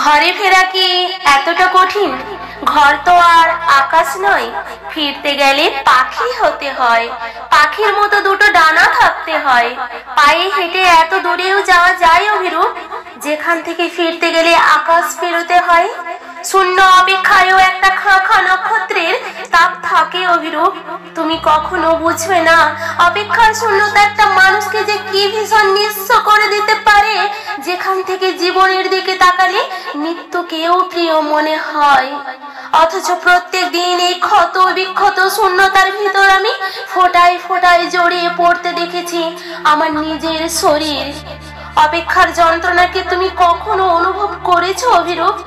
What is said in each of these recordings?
ঘরে ফেরা কি এতটা কঠিন? ঘর তো আর আকাশ নয়, ফিরতে গেলে পাখি হতে হয়। পাখির মতো দুটো ডানা থাকতে হয়। পায়ে হেঁটে এত দূরেও যাওয়া যায় অভিরূপ, যেখান থেকে ফিরতে গেলে আকাশ পেরোতে হয়। শূন্য অপেক্ষায়ও একটা খাঁ খাঁ নক্ষত্রের তাপ থাকে অভিরূপ। তুমি কখনো বুঝবে না অপেক্ষার শূন্যতা একটা মানুষকে যে কি ভীষণ নিঃস্ব করে দিতে পারে, যেখান থেকে জীবনের দিকে তাকালে মৃত্যুকেও প্রিয় মনে হয়। অথচ প্রত্যেক দিন এই ক্ষত বিক্ষত শূন্যতার ভিতর আমি ফোটায় ফোটায় জড়িয়ে পড়তে দেখেছি আমার নিজের শরীর। অপেক্ষার যন্ত্রণা কি তুমি কখনো অনুভব করেছো অভিরূপ?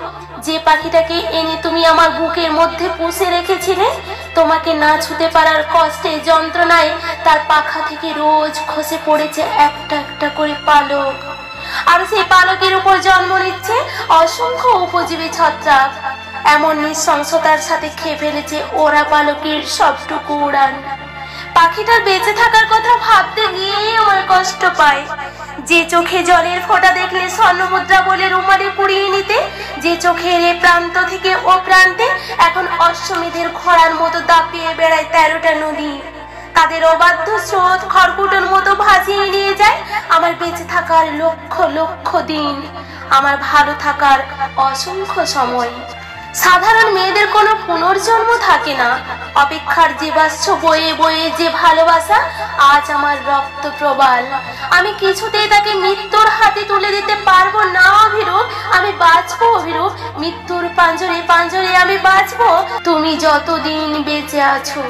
যে পাখিটাকে এনে তুমি আমার বুকের মধ্যে পুষে রেখেছিলে, তোমাকে না ছুতে পারার কষ্টে যন্ত্রণায় তার পাখা থেকে রোজ খসে পড়েছে একটা একটা করে পালক, আর সেই পালকের উপর জন্ম নিচ্ছে অসংখ্য উপজীবী ছত্রাক। এমন নৃশংসতার সাথে খেয়ে ফেলেছে ওরা পালকের সবটুকু উড়ান। পাখিটার বেঁচে থাকার কথা ভাবতে গিয়েই আমার কষ্ট পায়। যে চোখে জলের ফোঁটা দেখলে স্বর্ণমুদ্রা বলে রুমালে কুড়িয়ে নিতে, যে চোখের এ প্রান্ত থেকে ও প্রান্তে এখন অশ্বমেধের খরার মতো দাপিয়ে বেড়ায় 13টা নদী, তাদের অবাধ্য স্রোত খড়কুটোর মতো ভাসিয়ে নিয়ে যায় আমার বেঁচে থাকার লক্ষ লক্ষ দিন, আমার ভালো থাকার অসংখ্য সময়। সাধারণ মেয়েদের কোনো পুনর্জন্ম থাকে না। অপেক্ষার জীবাশ্ম বয়ে বয়ে যে ভালোবাসা আজ আমার রক্ত প্রবাল, আমি কিছুতেই তাকে মৃত্যুর হাতে তুলে দিতে পারবো না অভিরূপ। আমি বাঁচবো অভিরূপ, মৃত্যুর পাঞ্জরে পাঞ্জরে আমি বাঁচবো, তুমি যতদিন বেঁচে আছো।